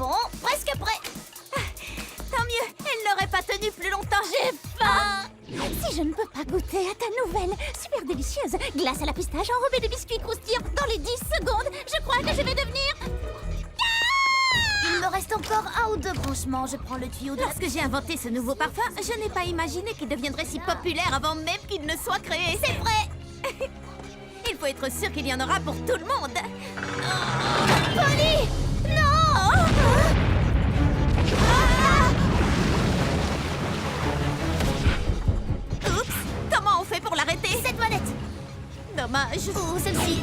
Bon, presque prêt. Tant mieux, elle n'aurait pas tenu plus longtemps. J'ai faim. Si je ne peux pas goûter à ta nouvelle, super délicieuse glace à la pistache enrobée de biscuits croustillants dans les 10 secondes, je crois que je vais devenir... Il me reste encore un ou deux branchements. Je prends le tuyau de... Lorsque j'ai inventé ce nouveau parfum, je n'ai pas imaginé qu'il deviendrait si populaire avant même qu'il ne soit créé. C'est vrai. Il faut être sûr qu'il y en aura pour tout le monde. Polly! Non! Oups! Comment on fait pour l'arrêter? Cette manette. Dommage. Ou celle-ci.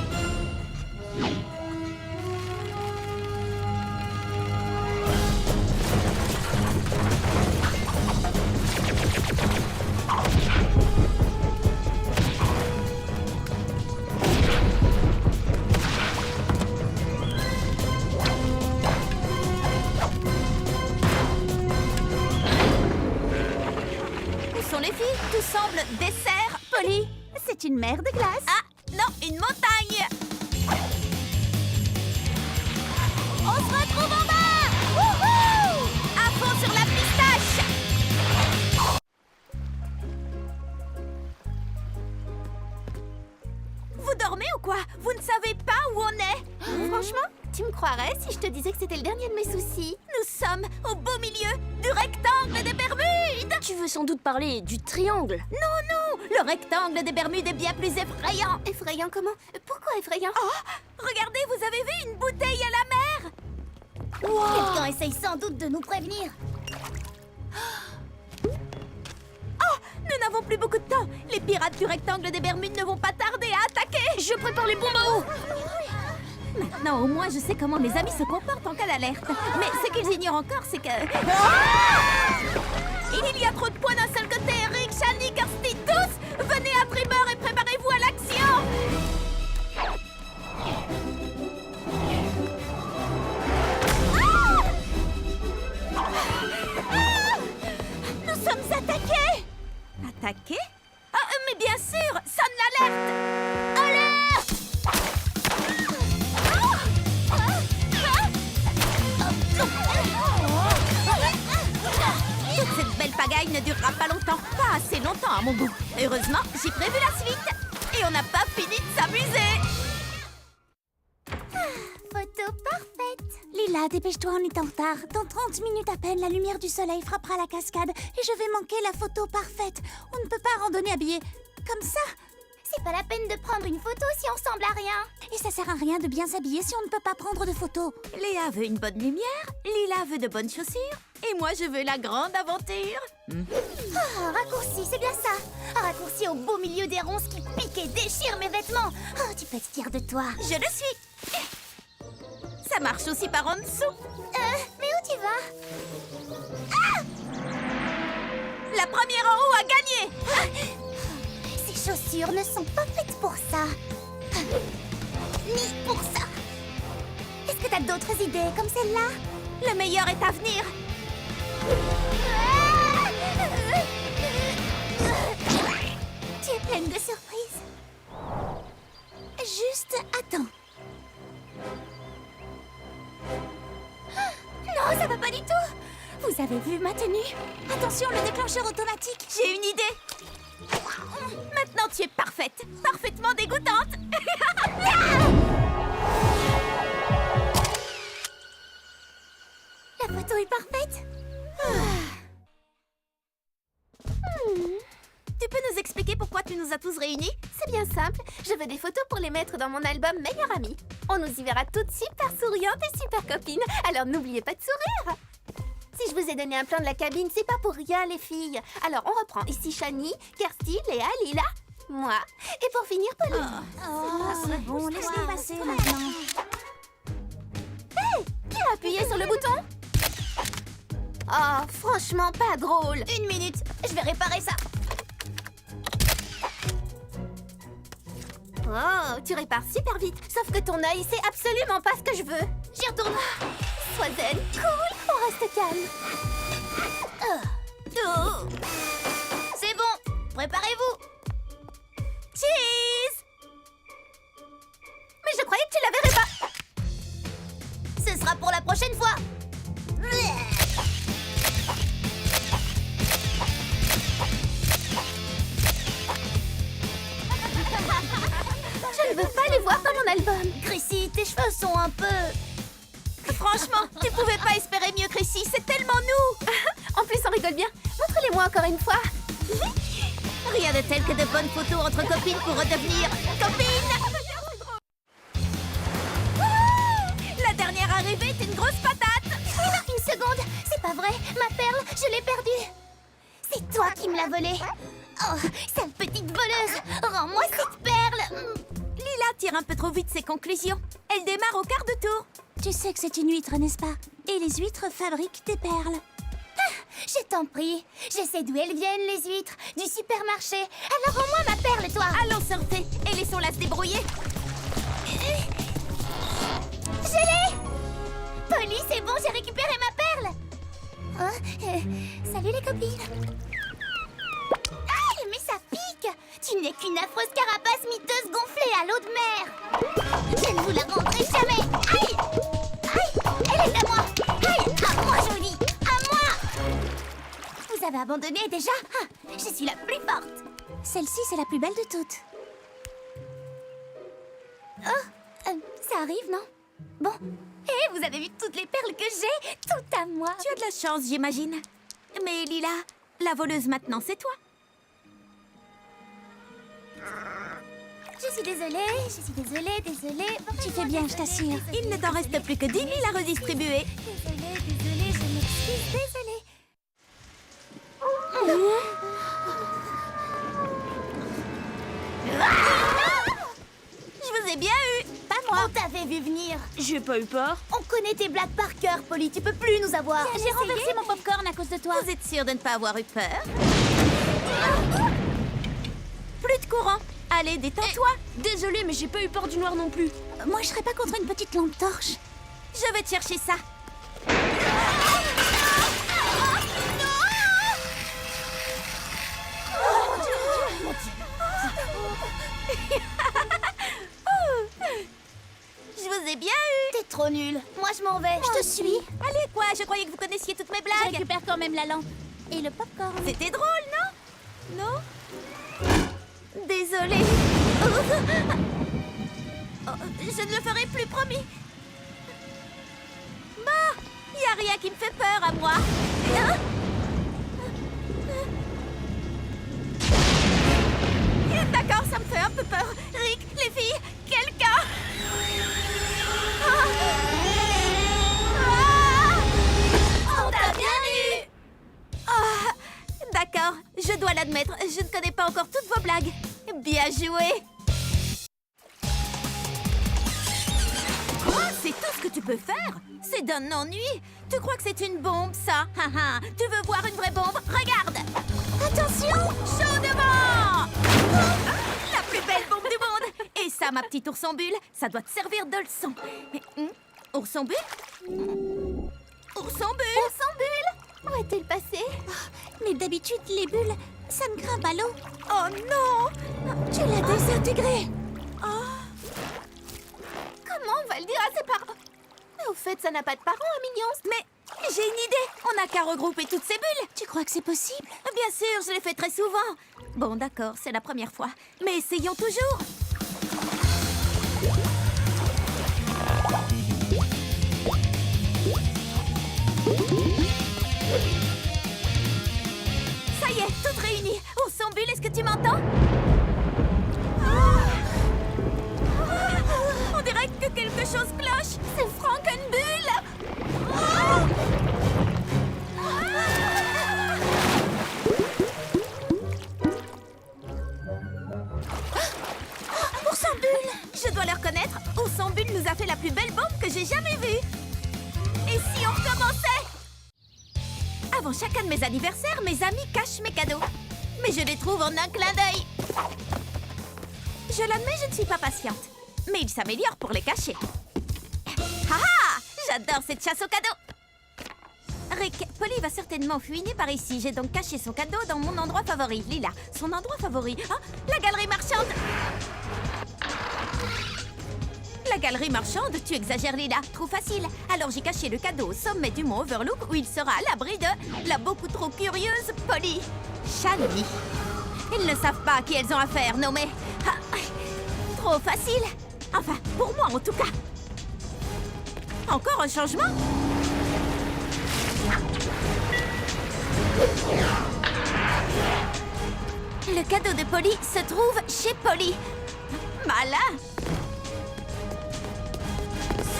Où sont les filles? Tout semble dessert, Polly. C'est une mer de glace. Ah, non, une montagne. On se retrouve en bas. Wouhou! À fond sur la pistache. Vous dormez ou quoi? Vous ne savez pas où on est? Franchement, tu me croirais si je te disais que c'était le dernier de mes soucis? Nous sommes au beau milieu du rectangle des Bermudes. Tu veux sans doute parler du triangle. Non, le rectangle des Bermudes est bien plus effrayant. Effrayant comment? Pourquoi effrayant? Oh, regardez, vous avez vu une bouteille à la mer? Quelqu'un essaye sans doute de nous prévenir. Nous n'avons plus beaucoup de temps. Les pirates du rectangle des Bermudes ne vont pas tarder à attaquer. Je prépare les bombes. Maintenant, au moins, je sais comment mes amis se comportent en cas d'alerte. Mais ce qu'ils ignorent encore, c'est que... Il y a trop de points d'un seul côté. Rick, Shani, Kirsty, tous, venez à tribord et préparez-vous à l'action. Nous sommes attaqués. Attaqués? Ah, mais bien sûr, sonne l'alerte. Alerte! Toute cette belle pagaille ne durera pas longtemps. Pas assez longtemps à mon goût. Heureusement, j'ai prévu la suite. Et on n'a pas fini de s'amuser. Photo parfaite. Lila, dépêche-toi, on est en retard. Dans 30 minutes à peine, la lumière du soleil frappera la cascade et je vais manquer la photo parfaite. On ne peut pas randonner habillé comme ça. C'est pas la peine de prendre une photo si on ressemble à rien. Et ça sert à rien de bien s'habiller si on ne peut pas prendre de photos. Léa veut une bonne lumière, Lila veut de bonnes chaussures, et moi je veux la grande aventure. Un raccourci, c'est bien ça. Un raccourci au beau milieu des ronces qui piquent et déchirent mes vêtements. Oh, tu peux être fière de toi. Je le suis. Ça marche aussi par en dessous. Mais où tu vas? La première en haut a gagné. Ces chaussures ne sont pas faites pour ça. Ni pour ça. Est-ce que t'as d'autres idées comme celle-là? Le meilleur est à venir. Tu es pleine de surprises. Juste attends. Non, ça va pas du tout. Vous avez vu ma tenue? Attention, le déclencheur automatique. J'ai une idée. Maintenant tu es parfaite, parfaitement dégoûtante. La photo est parfaite. Tu peux nous expliquer pourquoi tu nous as tous réunis? C'est bien simple. Je veux des photos pour les mettre dans mon album Meilleure Amie. On nous y verra toutes super souriantes et super copines. Alors n'oubliez pas de sourire. Si je vous ai donné un plan de la cabine, c'est pas pour rien, les filles. Alors on reprend. Ici Shani, Kirsty, Léa, Lila, moi. Et pour finir, Polly. C'est bon, laisse-nous passer maintenant. Qui a appuyé sur le bouton? Oh, franchement, pas drôle. Une minute, je vais réparer ça. Oh, tu répares super vite. Sauf que ton œil, c'est absolument pas ce que je veux. J'y retourne. Sois zen, cool, on reste calme. Oh. C'est bon, préparez-vous. Cheese! Mais je croyais que tu la verrais pas. Ce sera pour la prochaine fois. Je ne veux pas les voir dans mon album. Chrissy, tes cheveux sont un peu... Franchement, tu pouvais pas espérer mieux, Chrissy. C'est tellement nous. En plus, on rigole bien. Montre-les-moi encore une fois. Rien de tel que de bonnes photos entre copines pour redevenir copines. La dernière arrivée est une grosse patate. Une seconde, c'est pas vrai. Ma perle, je l'ai perdue. C'est toi qui me l'as volée. Oh, sale petite voleuse. Rends-moi cette perle. Lila tire un peu trop vite ses conclusions. Elle démarre au quart de tour. Tu sais que c'est une huître, n'est-ce pas? Et les huîtres fabriquent des perles. Je t'en prie. Je sais d'où elles viennent, les huîtres. Du supermarché. Alors rends-moi ma perle, toi. Allons surfer et laissons-la se débrouiller. Je l'ai! Polly, c'est bon, j'ai récupéré ma perle. Salut les copines. Ah, mais ça pique. Tu n'es qu'une affreuse carapace miteuse gonflée à l'eau de mer. Je ne vous la rendrai jamais. Aïe! Aïe! Elle est à moi. Aïe! À moi, jolie. À moi. Vous avez abandonné déjà? Ah, je suis la plus forte. Celle-ci, c'est la plus belle de toutes. Oh, ça arrive, non? Bon. Hé, vous avez vu toutes les perles que j'ai? Tout à moi. Tu as de la chance, j'imagine. Mais Lila, la voleuse maintenant, c'est toi. Je suis désolée. Tu fais bien, je t'assure. Il ne t'en reste plus que 10 000 à redistribuer. Désolée, je m'excuse, désolée. Je vous ai bien eu. Pas moi. On t'avait vu venir. J'ai pas eu peur. On connaît tes blagues par cœur, Polly. Tu peux plus nous avoir. J'ai renversé mon popcorn à cause de toi. Vous êtes sûre de ne pas avoir eu peur? Plus de courant. Allez, détends-toi. Désolée, mais j'ai pas eu peur du noir non plus. Moi, je serais pas contre une petite lampe torche. Je vais te chercher ça. Je vous ai bien eu. T'es trop nulle. Moi, je m'en vais. Je te suis. Allez, quoi? Je croyais que vous connaissiez toutes mes Je blagues. récupère quand même la lampe. Et le popcorn. C'était drôle, non? Non? Désolée. Oh, je ne le ferai plus, promis. Bah, y a rien qui me fait peur à moi. Hein? D'accord, ça me fait un peu peur. Rick, les filles, quelqu'un. On t'a bien eu. Ah, d'accord, je dois l'admettre, je ne connais pas encore toutes vos blagues. Bien joué. Quoi? C'est tout ce que tu peux faire? C'est d'un ennui. Tu crois que c'est une bombe, ça? Tu veux voir une vraie bombe? Regarde. Attention, chaud devant. La plus belle bombe du monde. Et ça, ma petite ourson bulle, ça doit te servir de leçon. Mais, ourson bulle? Ourson bulle? Ourson bulle, où est-elle passée? Mais d'habitude, les bulles, ça me grimpe à l'eau. Oh non! Tu l'as désintégrée. Comment on va le dire à ses parents? Mais au fait, ça n'a pas de parents, un mignon. Mais j'ai une idée. On n'a qu'à regrouper toutes ces bulles. Tu crois que c'est possible? Bien sûr, je l'ai fait très souvent. Bon, d'accord, c'est la première fois. Mais essayons toujours. Ça y est, toutes réunies. Ourson bulle, est-ce que tu m'entends? On dirait que quelque chose cloche. C'est Frankenbulle. Ourson bulle. Je dois le reconnaître, Ourson bulle nous a fait la plus belle bombe que j'ai jamais vue. Et si on recommençait? Avant chacun de mes anniversaires, mes amis cachent mes cadeaux. Mais je les trouve en un clin d'œil. Je l'admets, je ne suis pas patiente. Mais ils s'améliorent pour les cacher. Ah! J'adore cette chasse aux cadeaux. Rick, Polly va certainement fouiner par ici. J'ai donc caché son cadeau dans mon endroit favori. Lila, son endroit favori. Ah, la galerie marchande. La La galerie marchande, tu exagères, Lila. Trop facile. Alors j'ai caché le cadeau au sommet du mont Overlook où il sera à l'abri de la beaucoup trop curieuse Polly. Shani. Ils ne savent pas à qui elles ont affaire, non mais... Ah, trop facile. Enfin, pour moi en tout cas. Encore un changement? Le cadeau de Polly se trouve chez Polly. Malin!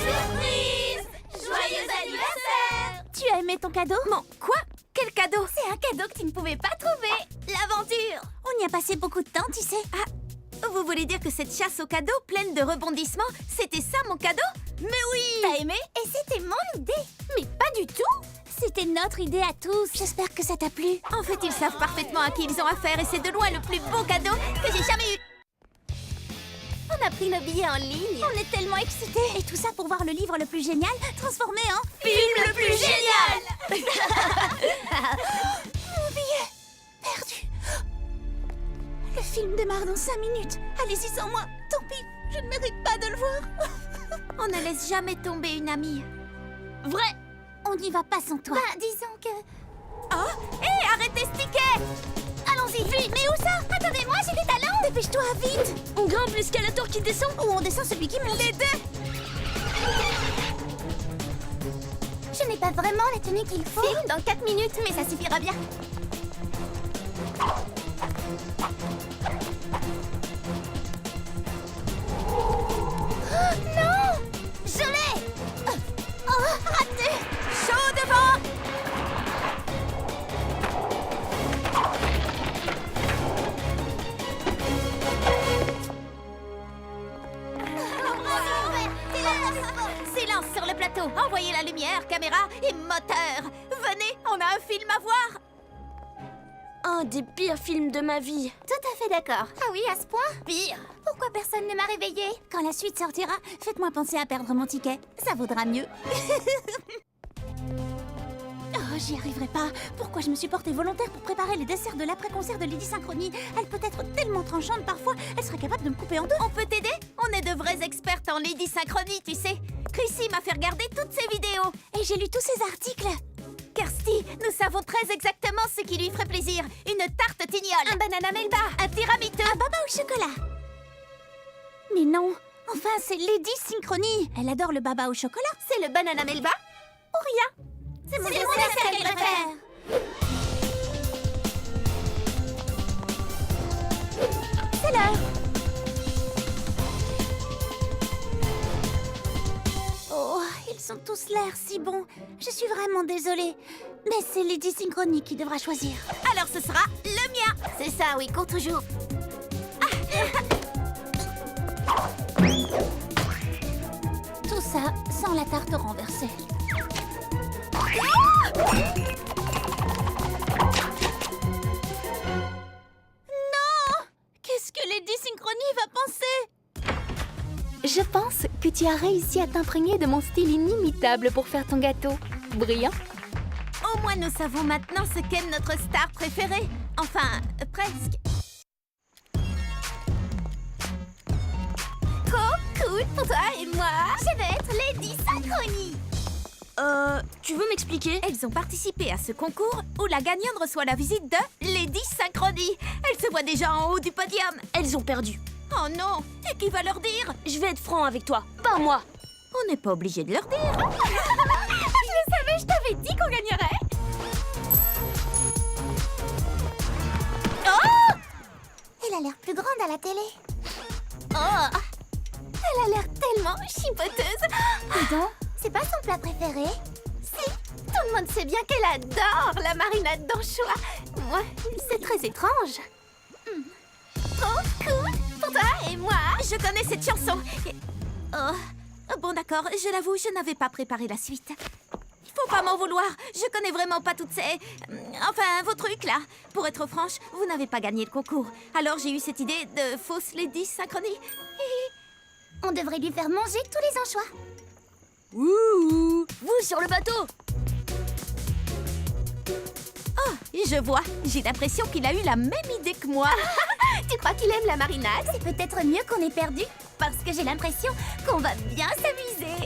Surprise! Joyeux anniversaire! Tu as aimé ton cadeau? Mon quoi? Quel cadeau? C'est un cadeau que tu ne pouvais pas trouver. L'aventure! On y a passé beaucoup de temps, tu sais. Ah, vous voulez dire que cette chasse au cadeau pleine de rebondissements, c'était ça mon cadeau? Mais oui! T'as aimé? Et c'était mon idée. Mais pas du tout! C'était notre idée à tous. J'espère que ça t'a plu. En fait, ils savent parfaitement à qui ils ont affaire et c'est de loin le plus beau cadeau que j'ai jamais eu. On a pris nos billets en ligne. On est tellement excités. Et tout ça pour voir le livre le plus génial transformé en Film le plus génial! Mon billet perdu. Le film démarre dans 5 minutes. Allez-y sans moi. Tant pis, je ne mérite pas de le voir. On ne laisse jamais tomber une amie. Vrai. On n'y va pas sans toi. Bah, disons que... Oh! Hé, arrêtez ce ticket! Allons-y, vite. Mais où ça? Attendez-moi, j'ai des talents. Dépêche-toi, vite. On grimpe l'escalator qui descend. Ou on descend celui qui monte. Les deux! Je n'ai pas vraiment la tenue qu'il faut. Film dans 4 minutes, mais ça suffira bien. Non! Je l'ai! Oh, raté! Chaud devant! Silence sur le plateau. Envoyez la lumière, caméra et moteur. Venez, on a un film à voir. Un des pires films de ma vie. Tout à fait d'accord. Ah oui, à ce point? Pire. Pourquoi personne ne m'a réveillée? Quand la suite sortira, faites-moi penser à perdre mon ticket. Ça vaudra mieux. Oh, j'y arriverai pas. Pourquoi je me suis portée volontaire pour préparer les desserts de l'après-concert de Lady Synchronie? Elle peut être tellement tranchante parfois, elle serait capable de me couper en deux. On peut t'aider? On est de vraies expertes en Lady Synchronie, tu sais. Chrissy m'a fait regarder toutes ses vidéos. Et j'ai lu tous ces articles. Kirsty, nous savons très exactement ce qui lui ferait plaisir. Une tarte tignole. Un banana melba. Un tiramisu. Un baba au chocolat. Mais non, enfin c'est Lady Synchronie. Elle adore le baba au chocolat. C'est le banana melba ou rien. C'est mon dessert qu'elle préfère. C'est l'heure. Oh, ils ont tous l'air si bons. Je suis vraiment désolée. Mais c'est Lady Synchronie qui devra choisir. Alors ce sera le mien. C'est ça, oui, cours toujours. Tout ça sans la tarte renversée. Non! Qu'est-ce que Lady Synchronie va penser? Je pense que tu as réussi à t'imprégner de mon style inimitable pour faire ton gâteau. Brillant. Au moins nous savons maintenant ce qu'est notre star préférée. Enfin, presque. Trop cool pour toi et moi. Je vais être Lady Synchronie. Tu veux m'expliquer? Elles ont participé à ce concours où la gagnante reçoit la visite de Lady Synchronie. Elle se voit déjà en haut du podium. Elles ont perdu. Oh non! Et qui va leur dire? Je vais être franc avec toi, pas moi. On n'est pas obligé de leur dire. Je le savais, je t'avais dit qu'on gagnerait. Elle a l'air plus grande à la télé. Oh, elle a l'air tellement chipoteuse. Dis donc, c'est pas son plat préféré? Si, tout le monde sait bien qu'elle adore la marinade d'anchois. Moi, c'est très étrange. Trop cool pour toi et moi. Je connais cette chanson. Oh, bon d'accord, je l'avoue, je n'avais pas préparé la suite. Il faut pas m'en vouloir, je connais vraiment pas toutes ces... Enfin, vos trucs là. Pour être franche, vous n'avez pas gagné le concours. Alors j'ai eu cette idée de fausse Lady Synchronie. On devrait lui faire manger tous les anchois. Ouh, vous sur le bateau. Oh, je vois, j'ai l'impression qu'il a eu la même idée que moi. Tu crois qu'il aime la marinade? C'est peut-être mieux qu'on ait perdu. parce que j'ai l'impression qu'on va bien s'amuser.